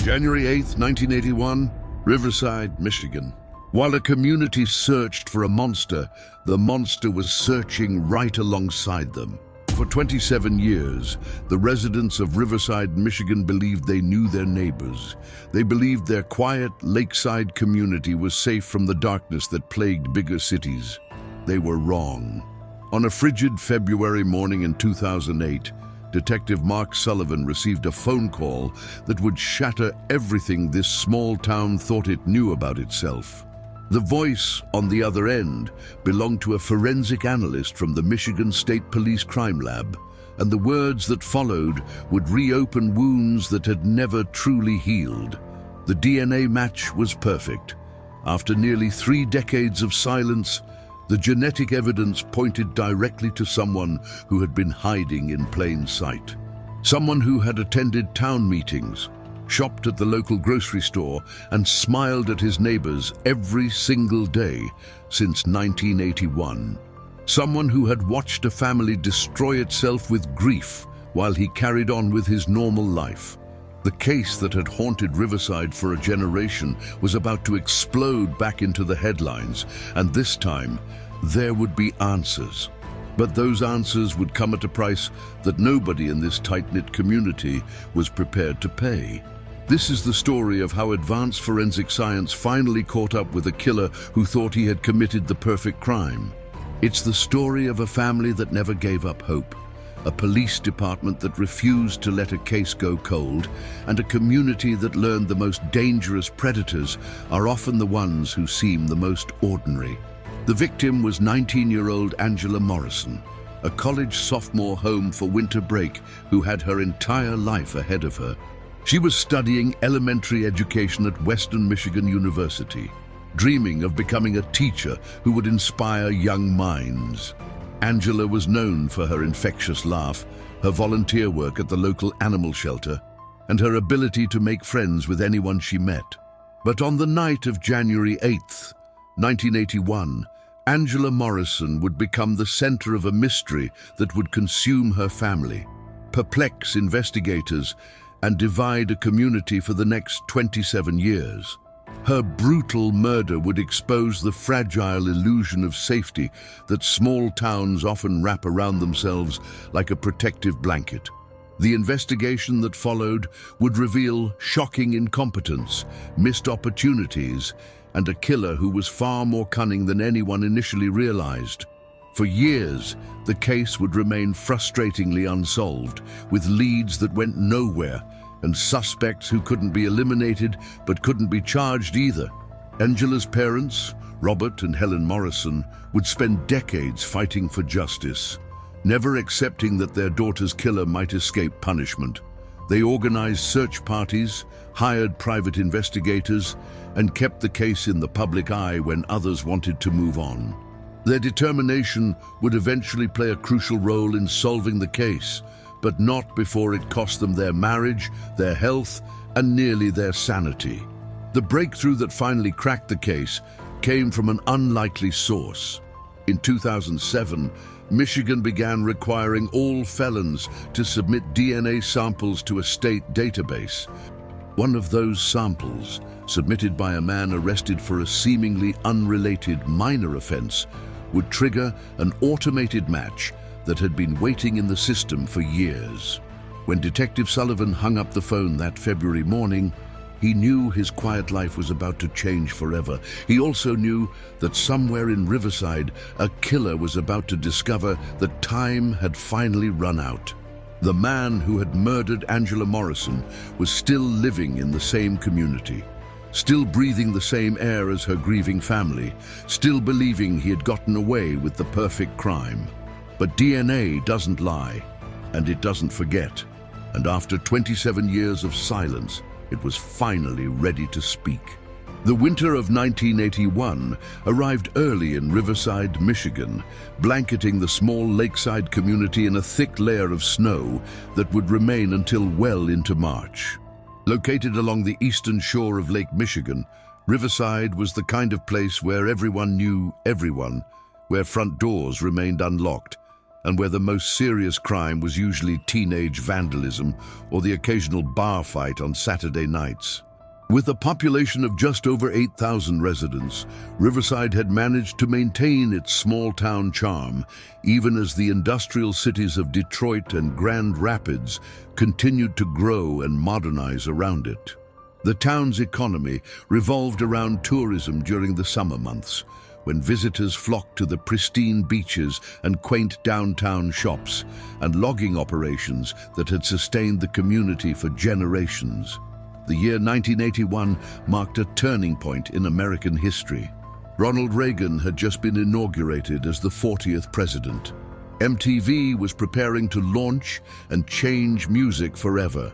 January 8th, 1981, Riverside, Michigan. While a community searched for a monster, the monster was searching right alongside them. For 27 years, the residents of Riverside, Michigan believed they knew their neighbors. They believed their quiet lakeside community was safe from the darkness that plagued bigger cities. They were wrong. On a frigid February morning in 2008, Detective Mark Sullivan received a phone call that would shatter everything this small town thought it knew about itself. The voice on the other end belonged to a forensic analyst from the Michigan State Police Crime Lab, and the words that followed would reopen wounds that had never truly healed. The DNA match was perfect. After nearly 3 decades of silence, the genetic evidence pointed directly to someone who had been hiding in plain sight. Someone who had attended town meetings, shopped at the local grocery store, and smiled at his neighbors every single day since 1981. Someone who had watched a family destroy itself with grief while he carried on with his normal life. The case that had haunted Riverside for a generation was about to explode back into the headlines, and this time, there would be answers. But those answers would come at a price that nobody in this tight-knit community was prepared to pay. This is the story of how advanced forensic science finally caught up with a killer who thought he had committed the perfect crime. It's the story of a family that never gave up hope, a police department that refused to let a case go cold, and a community that learned the most dangerous predators are often the ones who seem the most ordinary. The victim was 19-year-old Angela Morrison, a college sophomore home for winter break who had her entire life ahead of her. She was studying elementary education at Western Michigan University, dreaming of becoming a teacher who would inspire young minds. Angela was known for her infectious laugh, her volunteer work at the local animal shelter, and her ability to make friends with anyone she met. But on the night of January 8th, 1981, Angela Morrison would become the center of a mystery that would consume her family, perplex investigators, and divide a community for the next 27 years. Her brutal murder would expose the fragile illusion of safety that small towns often wrap around themselves like a protective blanket. The investigation that followed would reveal shocking incompetence, missed opportunities, and a killer who was far more cunning than anyone initially realized. For years, the case would remain frustratingly unsolved, with leads that went nowhere and suspects who couldn't be eliminated but couldn't be charged either. Angela's parents, Robert and Helen Morrison, would spend decades fighting for justice, never accepting that their daughter's killer might escape punishment. They organized search parties, hired private investigators, and kept the case in the public eye when others wanted to move on. Their determination would eventually play a crucial role in solving the case, but not before it cost them their marriage, their health, and nearly their sanity. The breakthrough that finally cracked the case came from an unlikely source. In 2007, Michigan began requiring all felons to submit DNA samples to a state database. One of those samples, submitted by a man arrested for a seemingly unrelated minor offense, would trigger an automated match that had been waiting in the system for years. When Detective Sullivan hung up the phone that February morning, he knew his quiet life was about to change forever. He also knew that somewhere in Riverside, a killer was about to discover that time had finally run out. The man who had murdered Angela Morrison was still living in the same community, still breathing the same air as her grieving family, still believing he had gotten away with the perfect crime. But DNA doesn't lie, and it doesn't forget. And after 27 years of silence, it was finally ready to speak. The winter of 1981 arrived early in Riverside, Michigan, blanketing the small lakeside community in a thick layer of snow that would remain until well into March. Located along the eastern shore of Lake Michigan, Riverside was the kind of place where everyone knew everyone, where front doors remained unlocked, and where the most serious crime was usually teenage vandalism or the occasional bar fight on Saturday nights. With a population of just over 8,000 residents, Riverside had managed to maintain its small-town charm, even as the industrial cities of Detroit and Grand Rapids continued to grow and modernize around it. The town's economy revolved around tourism during the summer months, when visitors flocked to the pristine beaches and quaint downtown shops, and logging operations that had sustained the community for generations. The year 1981 marked a turning point in American history. Ronald Reagan had just been inaugurated as the 40th president. MTV was preparing to launch and change music forever,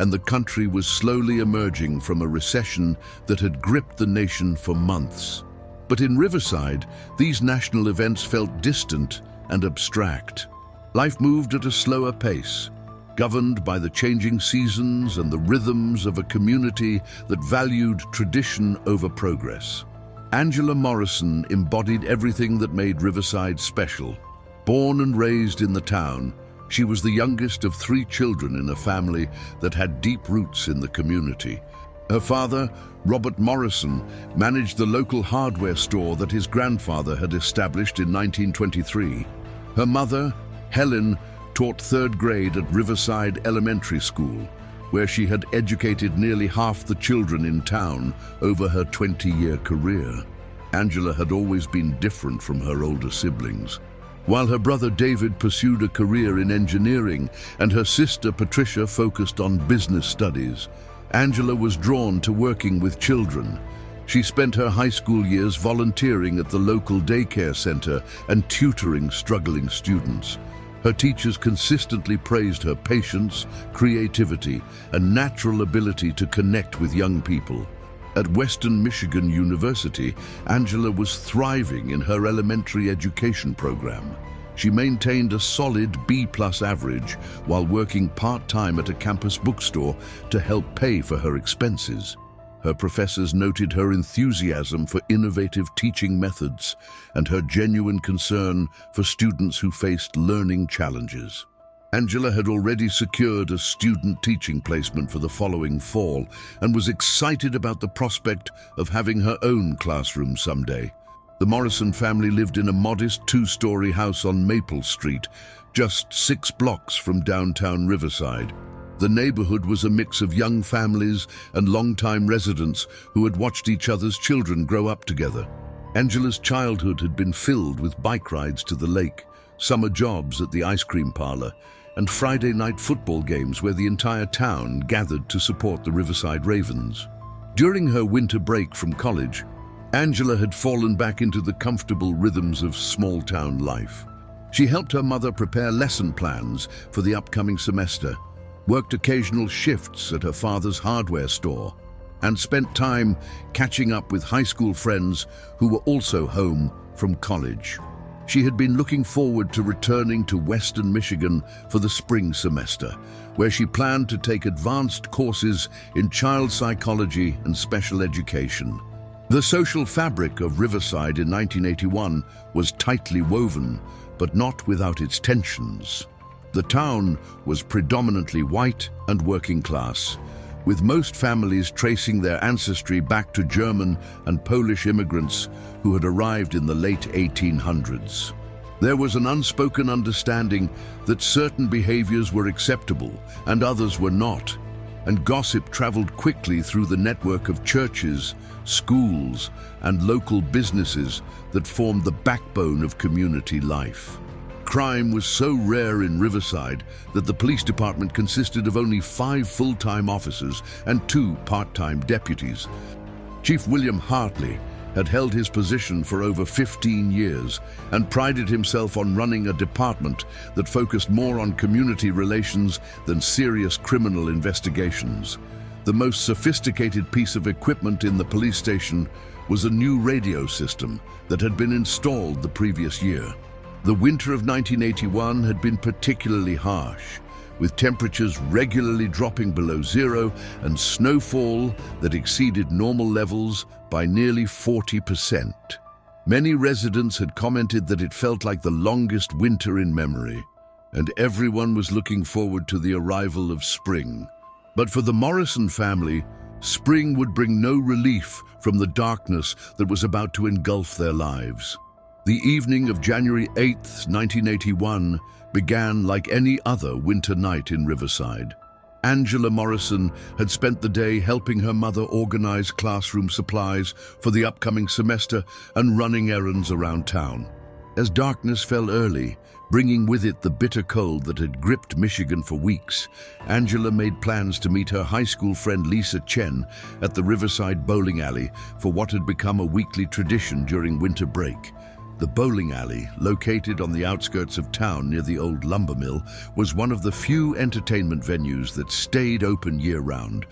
and the country was slowly emerging from a recession that had gripped the nation for months. But in Riverside, these national events felt distant and abstract. Life moved at a slower pace, governed by the changing seasons and the rhythms of a community that valued tradition over progress. Angela Morrison embodied everything that made Riverside special. Born and raised in the town, she was the youngest of 3 children in a family that had deep roots in the community. Her father, Robert Morrison, managed the local hardware store that his grandfather had established in 1923. Her mother, Helen, taught 3rd grade at Riverside Elementary School, where she had educated nearly half the children in town over her 20-year career. Angela had always been different from her older siblings. While her brother David pursued a career in engineering and her sister Patricia focused on business studies, Angela was drawn to working with children. She spent her high school years volunteering at the local daycare center and tutoring struggling students. Her teachers consistently praised her patience, creativity, and natural ability to connect with young people. At Western Michigan University, Angela was thriving in her elementary education program. She maintained a solid B+ average while working part-time at a campus bookstore to help pay for her expenses. Her professors noted her enthusiasm for innovative teaching methods and her genuine concern for students who faced learning challenges. Angela had already secured a student teaching placement for the following fall and was excited about the prospect of having her own classroom someday. The Morrison family lived in a modest 2-story house on Maple Street, just 6 blocks from downtown Riverside. The neighborhood was a mix of young families and longtime residents who had watched each other's children grow up together. Angela's childhood had been filled with bike rides to the lake, summer jobs at the ice cream parlor, and Friday night football games where the entire town gathered to support the Riverside Ravens. During her winter break from college, Angela had fallen back into the comfortable rhythms of small-town life. She helped her mother prepare lesson plans for the upcoming semester, worked occasional shifts at her father's hardware store, and spent time catching up with high school friends who were also home from college. She had been looking forward to returning to Western Michigan for the spring semester, where she planned to take advanced courses in child psychology and special education. The social fabric of Riverside in 1981 was tightly woven, but not without its tensions. The town was predominantly white and working class, with most families tracing their ancestry back to German and Polish immigrants who had arrived in the late 1800s. There was an unspoken understanding that certain behaviors were acceptable and others were not, and gossip traveled quickly through the network of churches, schools, and local businesses that formed the backbone of community life. Crime was so rare in Riverside that the police department consisted of only 5 full-time officers and 2 part-time deputies. Chief William Hartley had held his position for over 15 years and prided himself on running a department that focused more on community relations than serious criminal investigations. The most sophisticated piece of equipment in the police station was a new radio system that had been installed the previous year. The winter of 1981 had been particularly harsh, with temperatures regularly dropping below zero and snowfall that exceeded normal levels by nearly 40%. Many residents had commented that it felt like the longest winter in memory, and everyone was looking forward to the arrival of spring. But for the Morrison family, spring would bring no relief from the darkness that was about to engulf their lives. The evening of January 8th, 1981, began like any other winter night in Riverside. Angela Morrison had spent the day helping her mother organize classroom supplies for the upcoming semester and running errands around town. As darkness fell early, bringing with it the bitter cold that had gripped Michigan for weeks, Angela made plans to meet her high school friend Lisa Chen at the Riverside Bowling Alley for what had become a weekly tradition during winter break. The bowling alley, located on the outskirts of town near the old lumber mill, was one of the few entertainment venues that stayed open year-round.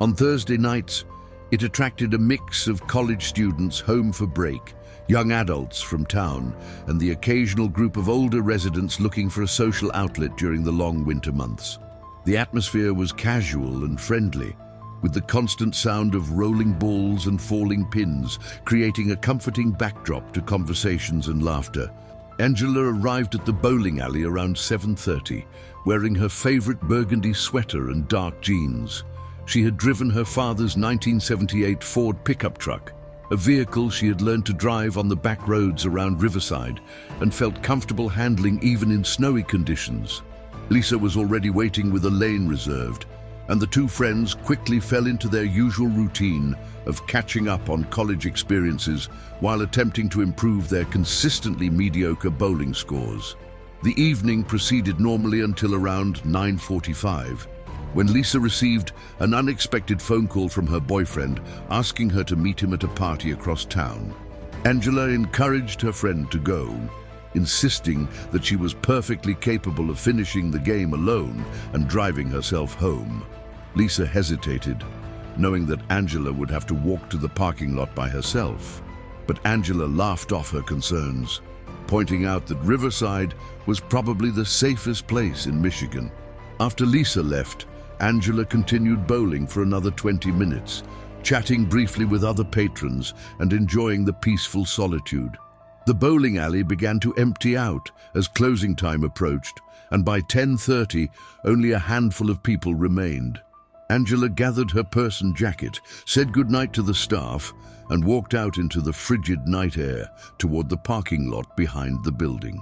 On Thursday nights, it attracted a mix of college students home for break, young adults from town, and the occasional group of older residents looking for a social outlet during the long winter months. The atmosphere was casual and friendly, with the constant sound of rolling balls and falling pins, creating a comforting backdrop to conversations and laughter. Angela arrived at the bowling alley around 7:30, wearing her favorite burgundy sweater and dark jeans. She had driven her father's 1978 Ford pickup truck, a vehicle she had learned to drive on the back roads around Riverside and felt comfortable handling even in snowy conditions. Lisa was already waiting with a lane reserved, and the two friends quickly fell into their usual routine of catching up on college experiences while attempting to improve their consistently mediocre bowling scores. The evening proceeded normally until around 9:45, when Lisa received an unexpected phone call from her boyfriend asking her to meet him at a party across town. Angela encouraged her friend to go, insisting that she was perfectly capable of finishing the game alone and driving herself home. Lisa hesitated, knowing that Angela would have to walk to the parking lot by herself. But Angela laughed off her concerns, pointing out that Riverside was probably the safest place in Michigan. After Lisa left, Angela continued bowling for another 20 minutes, chatting briefly with other patrons and enjoying the peaceful solitude. The bowling alley began to empty out as closing time approached, and by 10:30, only a handful of people remained. Angela gathered her purse and jacket, said goodnight to the staff, and walked out into the frigid night air toward the parking lot behind the building.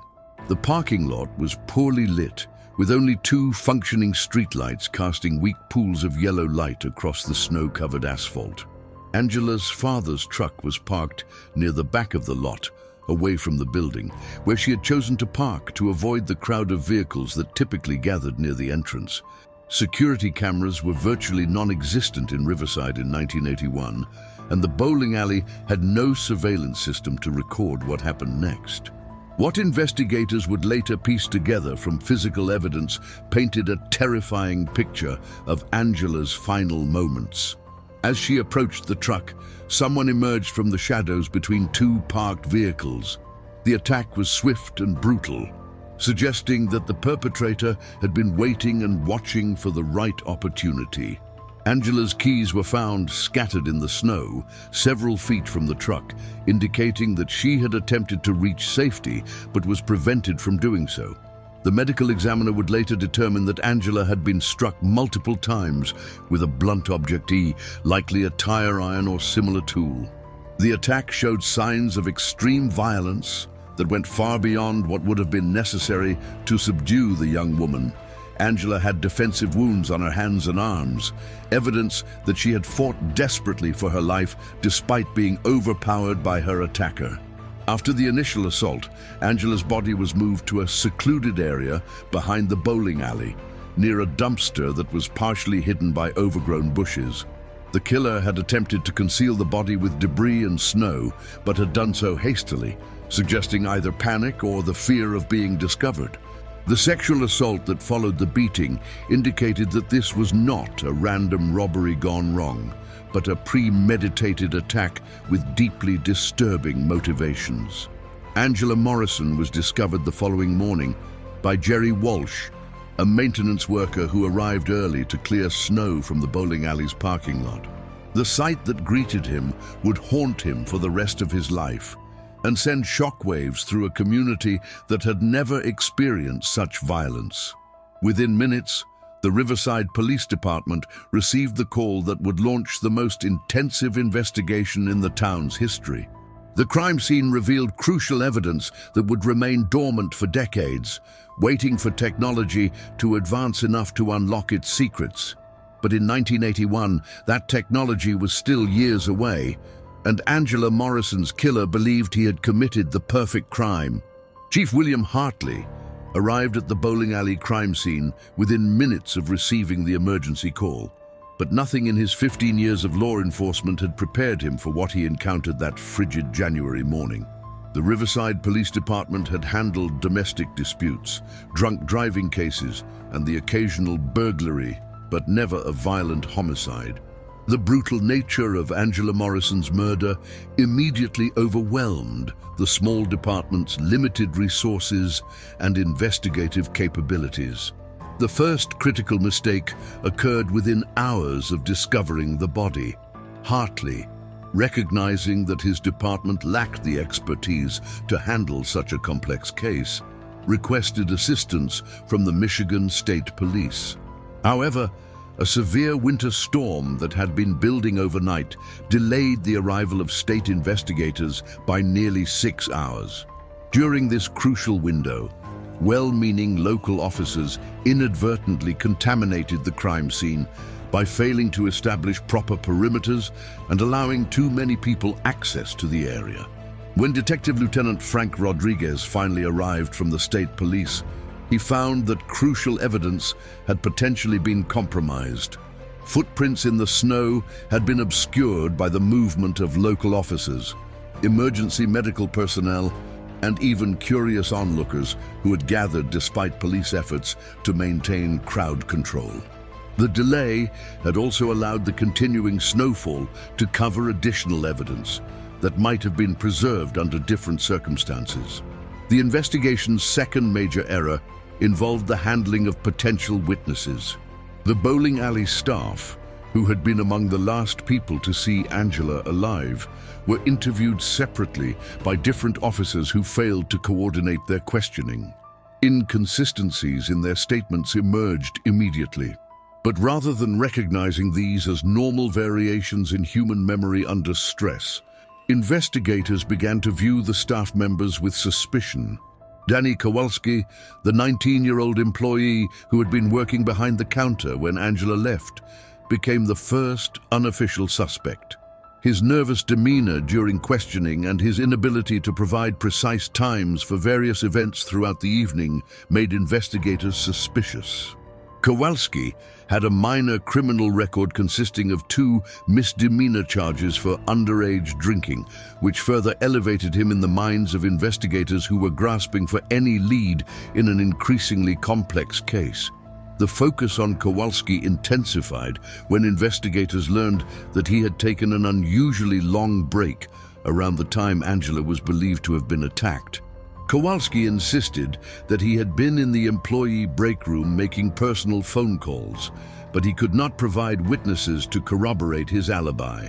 The parking lot was poorly lit, with only two functioning streetlights casting weak pools of yellow light across the snow-covered asphalt. Angela's father's truck was parked near the back of the lot, away from the building, where she had chosen to park to avoid the crowd of vehicles that typically gathered near the entrance. Security cameras were virtually non-existent in Riverside in 1981, and the bowling alley had no surveillance system to record what happened next. What investigators would later piece together from physical evidence painted a terrifying picture of Angela's final moments. As she approached the truck, someone emerged from the shadows between two parked vehicles. The attack was swift and brutal, suggesting that the perpetrator had been waiting and watching for the right opportunity. Angela's keys were found scattered in the snow, several feet from the truck, indicating that she had attempted to reach safety but was prevented from doing so. The medical examiner would later determine that Angela had been struck multiple times with a blunt object, likely a tire iron or similar tool. The attack showed signs of extreme violence that went far beyond what would have been necessary to subdue the young woman. Angela had defensive wounds on her hands and arms, evidence that she had fought desperately for her life despite being overpowered by her attacker. After the initial assault, Angela's body was moved to a secluded area behind the bowling alley, near a dumpster that was partially hidden by overgrown bushes. The killer had attempted to conceal the body with debris and snow, but had done so hastily, suggesting either panic or the fear of being discovered. The sexual assault that followed the beating indicated that this was not a random robbery gone wrong, but a premeditated attack with deeply disturbing motivations. Angela Morrison was discovered the following morning by Jerry Walsh, a maintenance worker who arrived early to clear snow from the bowling alley's parking lot. The sight that greeted him would haunt him for the rest of his life. and send shockwaves through a community that had never experienced such violence. Within minutes, the Riverside Police Department received the call that would launch the most intensive investigation in the town's history. The crime scene revealed crucial evidence that would remain dormant for decades, waiting for technology to advance enough to unlock its secrets. But in 1981, that technology was still years away, and Angela Morrison's killer believed he had committed the perfect crime. Chief William Hartley arrived at the bowling alley crime scene within minutes of receiving the emergency call. But nothing in his 15 years of law enforcement had prepared him for what he encountered that frigid January morning. The Riverside Police Department had handled domestic disputes, drunk driving cases, and the occasional burglary, but never a violent homicide. The brutal nature of Angela Morrison's murder immediately overwhelmed the small department's limited resources and investigative capabilities. The first critical mistake occurred within hours of discovering the body. Hartley, recognizing that his department lacked the expertise to handle such a complex case, requested assistance from the Michigan State Police. However, a severe winter storm that had been building overnight delayed the arrival of state investigators by nearly 6 hours. During this crucial window, well-meaning local officers inadvertently contaminated the crime scene by failing to establish proper perimeters and allowing too many people access to the area. When Detective Lieutenant Frank Rodriguez finally arrived from the state police, he found that crucial evidence had potentially been compromised. Footprints in the snow had been obscured by the movement of local officers, emergency medical personnel, and even curious onlookers who had gathered despite police efforts to maintain crowd control. The delay had also allowed the continuing snowfall to cover additional evidence that might have been preserved under different circumstances. The investigation's second major error involved the handling of potential witnesses. The bowling alley staff, who had been among the last people to see Angela alive, were interviewed separately by different officers who failed to coordinate their questioning. Inconsistencies in their statements emerged immediately. But rather than recognizing these as normal variations in human memory under stress, investigators began to view the staff members with suspicion. Danny Kowalski, the 19-year-old employee who had been working behind the counter when Angela left, became the first unofficial suspect. His nervous demeanor during questioning and his inability to provide precise times for various events throughout the evening made investigators suspicious. Kowalski had a minor criminal record consisting of 2 misdemeanor charges for underage drinking, which further elevated him in the minds of investigators who were grasping for any lead in an increasingly complex case. The focus on Kowalski intensified when investigators learned that he had taken an unusually long break around the time Angela was believed to have been attacked. Kowalski insisted that he had been in the employee break room making personal phone calls, but he could not provide witnesses to corroborate his alibi.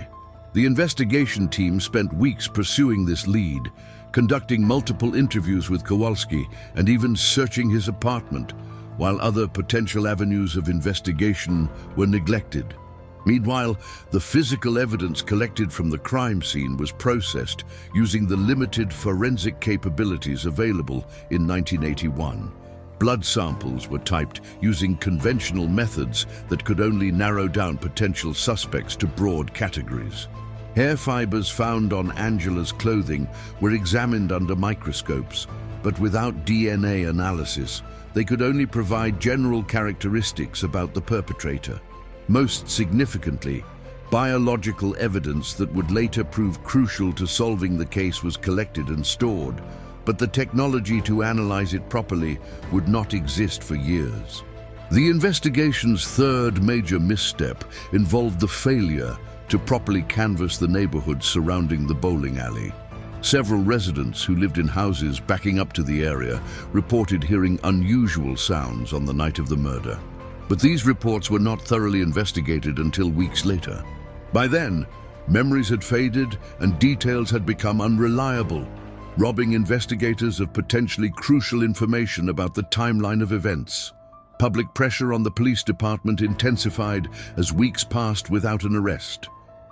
The investigation team spent weeks pursuing this lead, conducting multiple interviews with Kowalski and even searching his apartment, while other potential avenues of investigation were neglected. Meanwhile, the physical evidence collected from the crime scene was processed using the limited forensic capabilities available in 1981. Blood samples were typed using conventional methods that could only narrow down potential suspects to broad categories. Hair fibers found on Angela's clothing were examined under microscopes, but without DNA analysis, they could only provide general characteristics about the perpetrator. Most significantly, biological evidence that would later prove crucial to solving the case was collected and stored, but the technology to analyze it properly would not exist for years. The investigation's third major misstep involved the failure to properly canvass the neighborhood surrounding the bowling alley. Several residents who lived in houses backing up to the area reported hearing unusual sounds on the night of the murder. But these reports were not thoroughly investigated until weeks later. By then, memories had faded and details had become unreliable. robbing investigators of potentially crucial information about the timeline of events. Public pressure on the police department intensified as weeks passed without an arrest.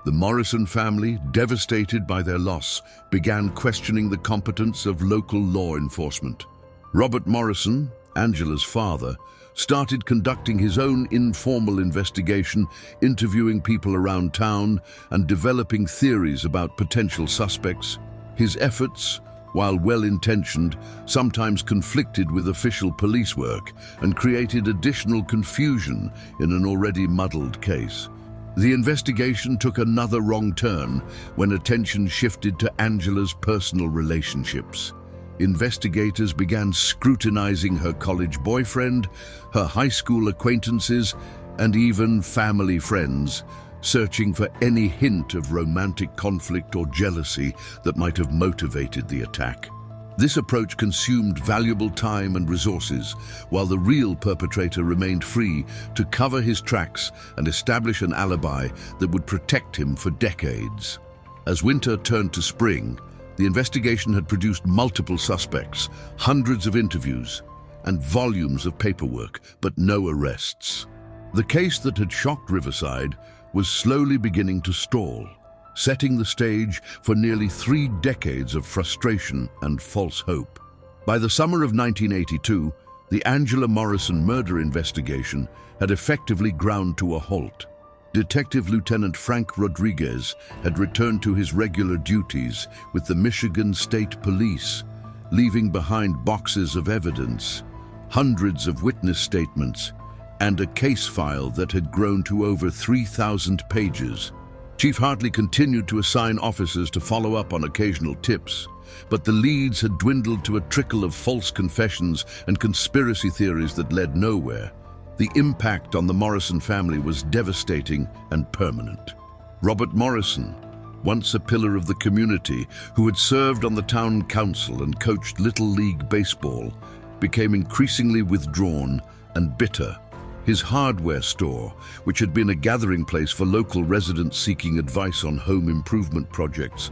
The Morrison family, devastated by their loss, began questioning the competence of local law enforcement. Robert Morrison, Angela's father, started conducting his own informal investigation, interviewing people around town and developing theories about potential suspects. His efforts, while well-intentioned, sometimes conflicted with official police work and created additional confusion in an already muddled case. The investigation took another wrong turn when attention shifted to Angela's personal relationships. Investigators began scrutinizing her college boyfriend, her high school acquaintances, and even family friends, searching for any hint of romantic conflict or jealousy that might have motivated the attack. This approach consumed valuable time and resources, while the real perpetrator remained free to cover his tracks and establish an alibi that would protect him for decades. As winter turned to spring, the investigation had produced multiple suspects, hundreds of interviews, and volumes of paperwork, but no arrests. The case that had shocked Riverside was slowly beginning to stall, setting the stage for nearly 3 decades of frustration and false hope. By the summer of 1982, the Angela Morrison murder investigation had effectively ground to a halt. Detective Lieutenant Frank Rodriguez had returned to his regular duties with the Michigan State Police, leaving behind boxes of evidence, hundreds of witness statements, and a case file that had grown to over 3,000 pages. Chief Hartley continued to assign officers to follow up on occasional tips, but the leads had dwindled to a trickle of false confessions and conspiracy theories that led nowhere. The impact on the Morrison family was devastating and permanent. Robert Morrison, once a pillar of the community who had served on the town council and coached Little League baseball, became increasingly withdrawn and bitter. His hardware store, which had been a gathering place for local residents seeking advice on home improvement projects,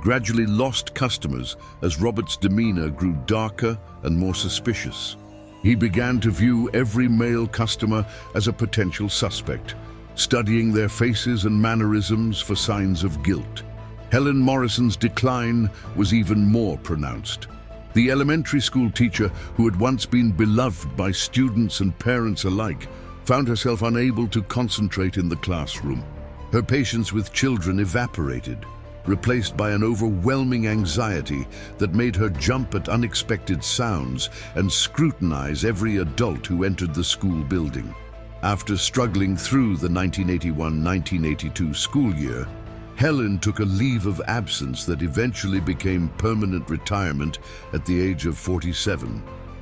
gradually lost customers as Robert's demeanor grew darker and more suspicious. He began to view every male customer as a potential suspect, studying their faces and mannerisms for signs of guilt. Helen Morrison's decline was even more pronounced. The elementary school teacher, who had once been beloved by students and parents alike, found herself unable to concentrate in the classroom. Her patience with children evaporated, replaced by an overwhelming anxiety that made her jump at unexpected sounds and scrutinize every adult who entered the school building. After struggling through the 1981-1982 school year, Helen took a leave of absence that eventually became permanent retirement at the age of 47.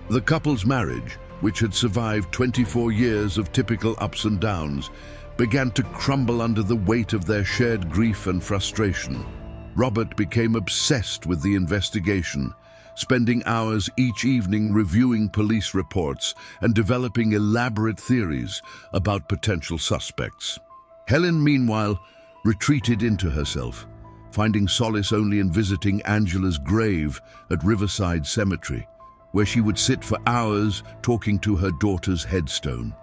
The couple's marriage, which had survived 24 years of typical ups and downs, began to crumble under the weight of their shared grief and frustration. Robert became obsessed with the investigation, spending hours each evening reviewing police reports and developing elaborate theories about potential suspects. Helen, meanwhile, retreated into herself, finding solace only in visiting Angela's grave at Riverside Cemetery, where she would sit for hours talking to her daughter's headstone.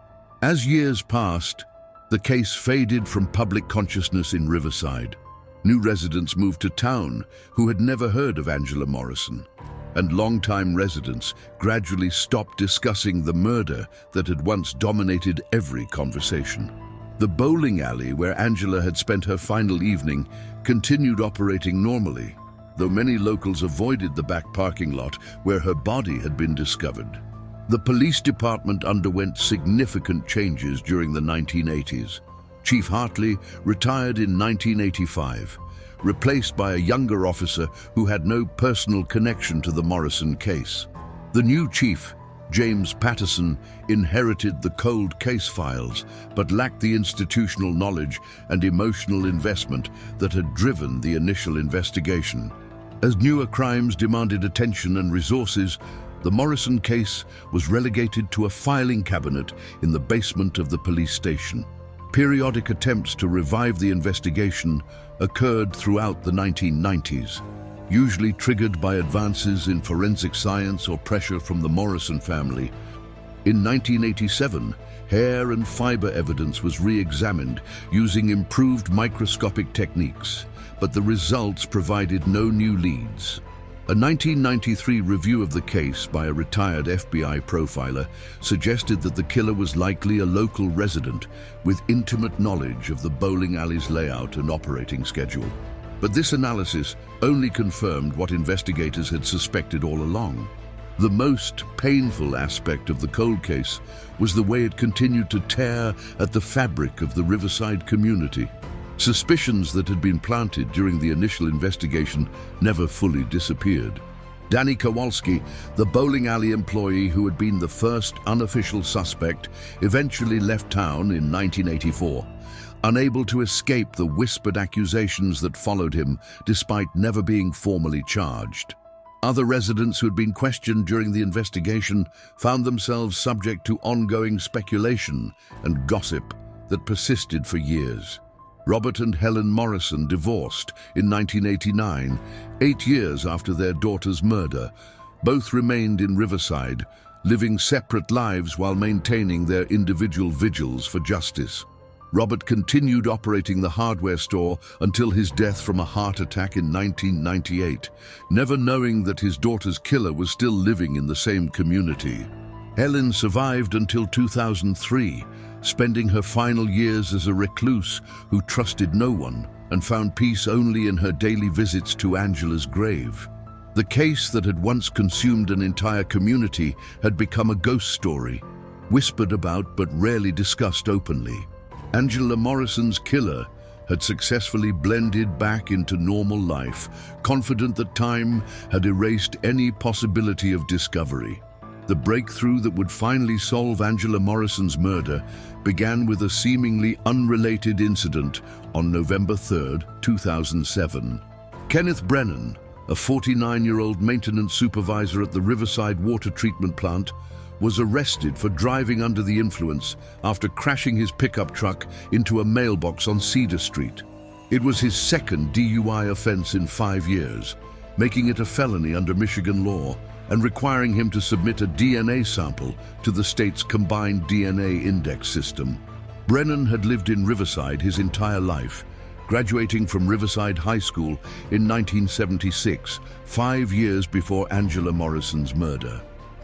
As years passed, the case faded from public consciousness in Riverside. New residents moved to town who had never heard of Angela Morrison, and longtime residents gradually stopped discussing the murder that had once dominated every conversation. The bowling alley where Angela had spent her final evening continued operating normally, though many locals avoided the back parking lot where her body had been discovered. The police department underwent significant changes during the 1980s. Chief Hartley retired in 1985, replaced by a younger officer who had no personal connection to the Morrison case. The new chief, James Patterson, inherited the cold case files, but lacked the institutional knowledge and emotional investment that had driven the initial investigation. As newer crimes demanded attention and resources, the Morrison case was relegated to a filing cabinet in the basement of the police station. Periodic attempts to revive the investigation occurred throughout the 1990s. usually triggered by advances in forensic science or pressure from the Morrison family. In 1987, hair and fiber evidence was re-examined using improved microscopic techniques, but the results provided no new leads. A 1993 review of the case by a retired FBI profiler suggested that the killer was likely a local resident with intimate knowledge of the bowling alley's layout and operating schedule. But this analysis only confirmed what investigators had suspected all along. The most painful aspect of the cold case was the way it continued to tear at the fabric of the Riverside community. Suspicions that had been planted during the initial investigation never fully disappeared. Danny Kowalski, the bowling alley employee who had been the first unofficial suspect, eventually left town in 1984, unable to escape the whispered accusations that followed him despite never being formally charged. Other residents who had been questioned during the investigation found themselves subject to ongoing speculation and gossip that persisted for years. Robert and Helen Morrison divorced in 1989, 8 years after their daughter's murder. Both remained in Riverside, living separate lives while maintaining their individual vigils for justice. Robert continued operating the hardware store until his death from a heart attack in 1998, never knowing that his daughter's killer was still living in the same community. Helen survived until 2003, spending her final years as a recluse who trusted no one and found peace only in her daily visits to Angela's grave. The case that had once consumed an entire community had become a ghost story, whispered about but rarely discussed openly. Angela Morrison's killer had successfully blended back into normal life, confident that time had erased any possibility of discovery. The breakthrough that would finally solve Angela Morrison's murder began with a seemingly unrelated incident on November 3, 2007. Kenneth Brennan, a 49-year-old maintenance supervisor at the Riverside water treatment plant, was arrested for driving under the influence after crashing his pickup truck into a mailbox on Cedar Street. It was his second DUI offense in 5 years, making it a felony under Michigan law and requiring him to submit a DNA sample to the state's combined DNA index system. Brennan had lived in Riverside his entire life, graduating from Riverside High School in 1976, 5 years before Angela Morrison's murder.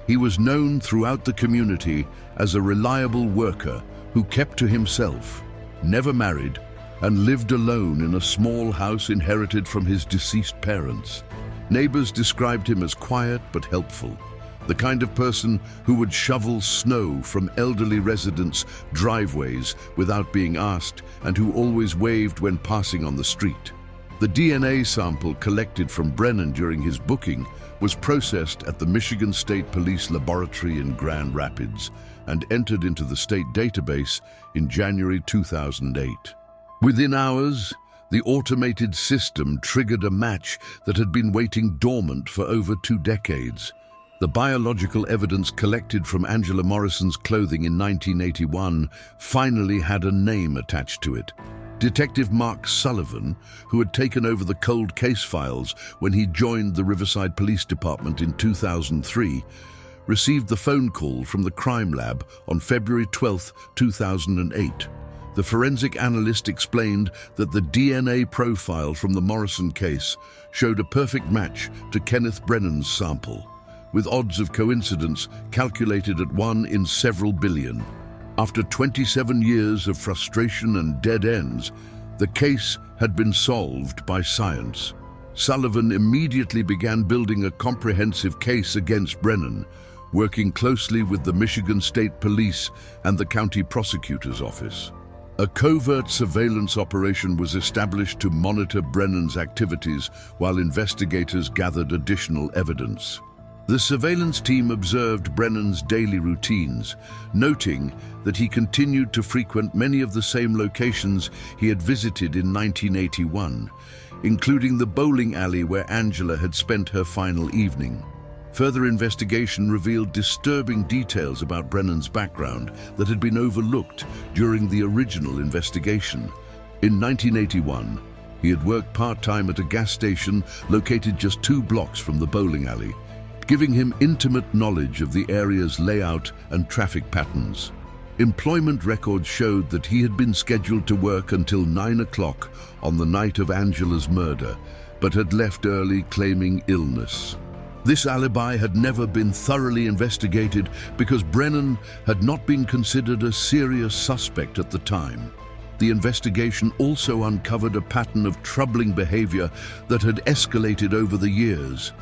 He was known throughout the community as a reliable worker who kept to himself, never married, and lived alone in a small house inherited from his deceased parents. Neighbors described him as quiet but helpful, the kind of person who would shovel snow from elderly residents' driveways without being asked and who always waved when passing on the street. The DNA sample collected from Brennan during his booking was processed at the Michigan State Police Laboratory in Grand Rapids and entered into the state database in January 2008. Within hours, the automated system triggered a match that had been waiting dormant for over 2 decades. The biological evidence collected from Angela Morrison's clothing in 1981 finally had a name attached to it. Detective Mark Sullivan, who had taken over the cold case files when he joined the Riverside Police Department in 2003, received the phone call from the crime lab on February 12, 2008. The forensic analyst explained that the DNA profile from the Morrison case showed a perfect match to Kenneth Brennan's sample, with odds of coincidence calculated at 1 in several billion. After 27 years of frustration and dead ends, the case had been solved by science. Sullivan immediately began building a comprehensive case against Brennan, working closely with the Michigan State Police and the county prosecutor's office. A covert surveillance operation was established to monitor Brennan's activities while investigators gathered additional evidence. The surveillance team observed Brennan's daily routines, noting that he continued to frequent many of the same locations he had visited in 1981, including the bowling alley where Angela had spent her final evening. Further investigation revealed disturbing details about Brennan's background that had been overlooked during the original investigation. In 1981, He had worked part-time at a gas station located just 2 blocks from the bowling alley, giving him intimate knowledge of the area's layout and traffic patterns. Employment records showed that he had been scheduled to work until 9 o'clock on the night of Angela's murder, but had left early claiming illness. This alibi had never been thoroughly investigated because Brennan had not been considered a serious suspect at the time. The investigation also uncovered a pattern of troubling behavior that had escalated over the years.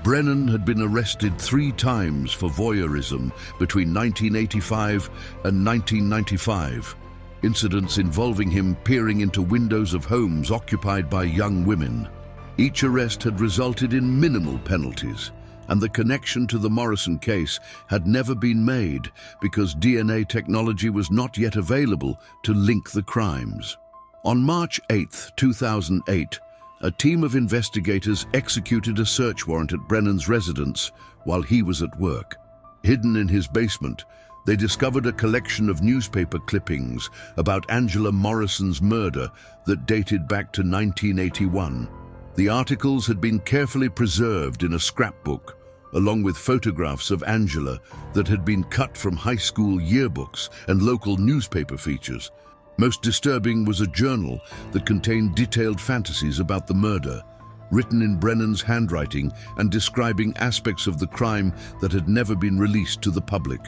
Brennan had been arrested 3 times for voyeurism between 1985 and 1995, incidents involving him peering into windows of homes occupied by young women. Each arrest had resulted in minimal penalties, and the connection to the Morrison case had never been made because DNA technology was not yet available to link the crimes. On March 8, 2008, a team of investigators executed a search warrant at Brennan's residence while he was at work. Hidden in his basement, they discovered a collection of newspaper clippings about Angela Morrison's murder that dated back to 1981. The articles had been carefully preserved in a scrapbook, along with photographs of Angela that had been cut from high school yearbooks and local newspaper features. Most disturbing was a journal that contained detailed fantasies about the murder, written in Brennan's handwriting and describing aspects of the crime that had never been released to the public.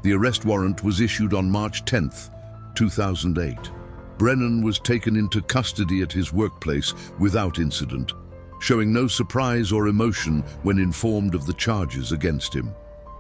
The arrest warrant was issued on March 10, 2008. Brennan was taken into custody at his workplace without incident, showing no surprise or emotion when informed of the charges against him.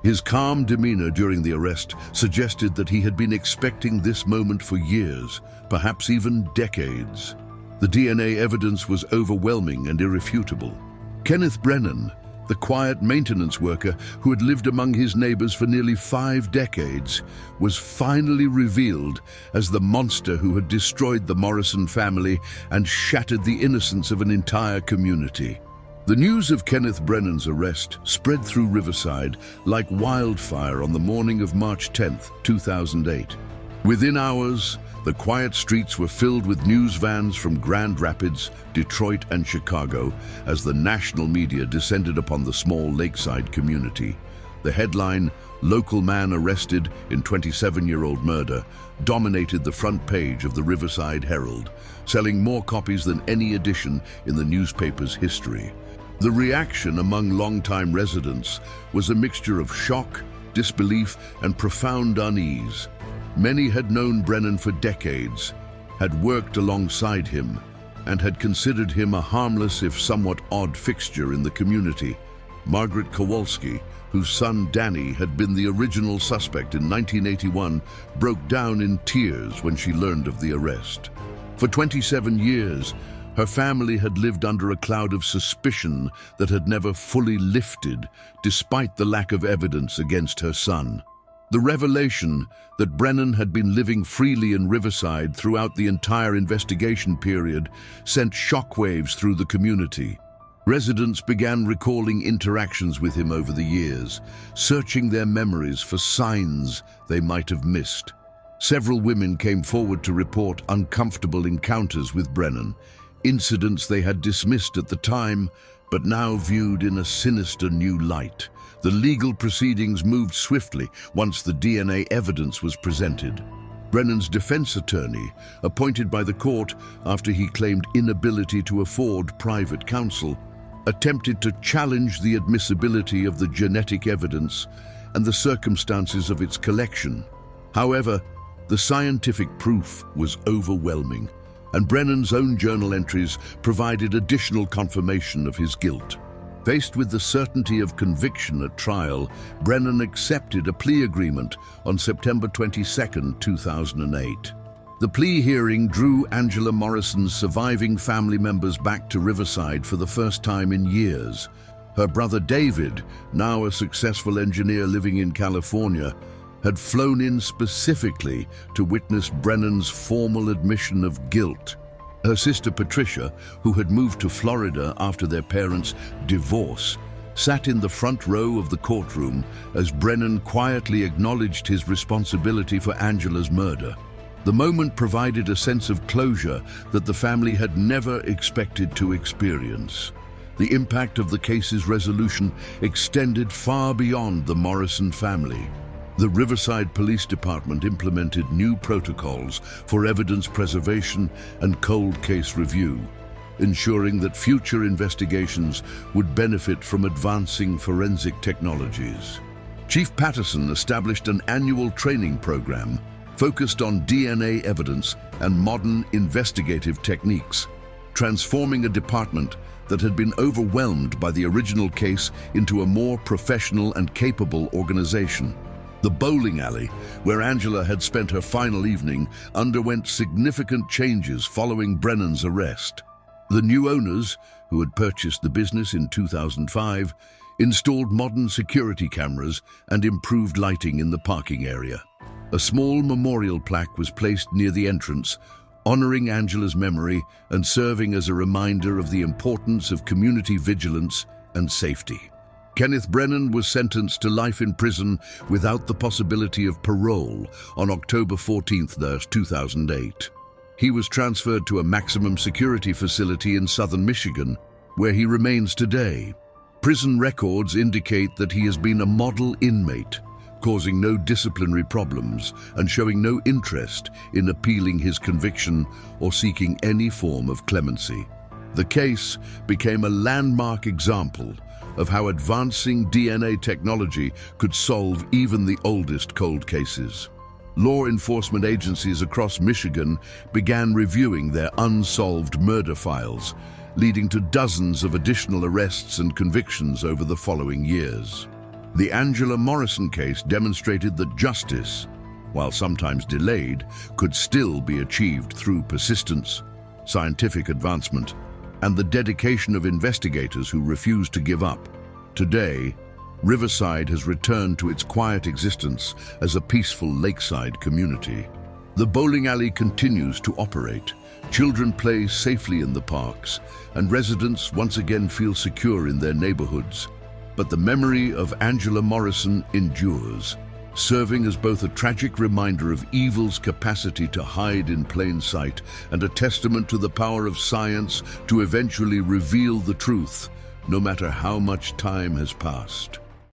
His calm demeanor during the arrest suggested that he had been expecting this moment for years, perhaps even decades. The DNA evidence was overwhelming and irrefutable. Kenneth Brennan, the quiet maintenance worker who had lived among his neighbors for nearly 5 decades, was finally revealed as the monster who had destroyed the Morrison family and shattered the innocence of an entire community. The news of Kenneth Brennan's arrest spread through Riverside like wildfire on the morning of March 10, 2008. Within hours, the quiet streets were filled with news vans from Grand Rapids, Detroit, and Chicago as the national media descended upon the small lakeside community. The headline, "Local Man Arrested in 27-Year-Old Murder," dominated the front page of the Riverside Herald, selling more copies than any edition in the newspaper's history. The reaction among longtime residents was a mixture of shock, disbelief, and profound unease. Many had known Brennan for decades, had worked alongside him, and had considered him a harmless if somewhat odd fixture in the community. Margaret Kowalski, whose son Danny had been the original suspect in 1981, broke down in tears when she learned of the arrest. For 27 years, her family had lived under a cloud of suspicion that had never fully lifted, despite the lack of evidence against her son. The revelation that Brennan had been living freely in Riverside throughout the entire investigation period sent shockwaves through the community. Residents began recalling interactions with him over the years, searching their memories for signs they might have missed. Several women came forward to report uncomfortable encounters with Brennan, incidents they had dismissed at the time, but now viewed in a sinister new light. The legal proceedings moved swiftly once the DNA evidence was presented. Brennan's defense attorney, appointed by the court after he claimed inability to afford private counsel, attempted to challenge the admissibility of the genetic evidence and the circumstances of its collection. However, the scientific proof was overwhelming, and Brennan's own journal entries provided additional confirmation of his guilt. Faced with the certainty of conviction at trial, Brennan accepted a plea agreement on September 22, 2008. The plea hearing drew Angela Morrison's surviving family members back to Riverside for the first time in years. Her brother David, now a successful engineer living in California, had flown in specifically to witness Brennan's formal admission of guilt. Her sister Patricia, who had moved to Florida after their parents' divorce, sat in the front row of the courtroom as Brennan quietly acknowledged his responsibility for Angela's murder. The moment provided a sense of closure that the family had never expected to experience. The impact of the case's resolution extended far beyond the Morrison family. The Riverside Police Department implemented new protocols for evidence preservation and cold case review, ensuring that future investigations would benefit from advancing forensic technologies. Chief Patterson established an annual training program focused on DNA evidence and modern investigative techniques, transforming a department that had been overwhelmed by the original case into a more professional and capable organization. The bowling alley, where Angela had spent her final evening, underwent significant changes following Brennan's arrest. The new owners, who had purchased the business in 2005, installed modern security cameras and improved lighting in the parking area. A small memorial plaque was placed near the entrance, honoring Angela's memory and serving as a reminder of the importance of community vigilance and safety. Kenneth Brennan was sentenced to life in prison without the possibility of parole on October 14, 2008. He was transferred to a maximum security facility in southern Michigan, where he remains today. Prison records indicate that he has been a model inmate, causing no disciplinary problems and showing no interest in appealing his conviction or seeking any form of clemency. The case became a landmark example of how advancing DNA technology could solve even the oldest cold cases. Law enforcement agencies across Michigan began reviewing their unsolved murder files, leading to dozens of additional arrests and convictions over the following years. The Angela Morrison case demonstrated that justice, while sometimes delayed, could still be achieved through persistence, scientific advancement, and the dedication of investigators who refuse to give up. Today, Riverside has returned to its quiet existence as a peaceful lakeside community. The bowling alley continues to operate. Children play safely in the parks, and residents once again feel secure in their neighborhoods. But the memory of Angela Morrison endures, serving as both a tragic reminder of evil's capacity to hide in plain sight and a testament to the power of science to eventually reveal the truth, no matter how much time has passed.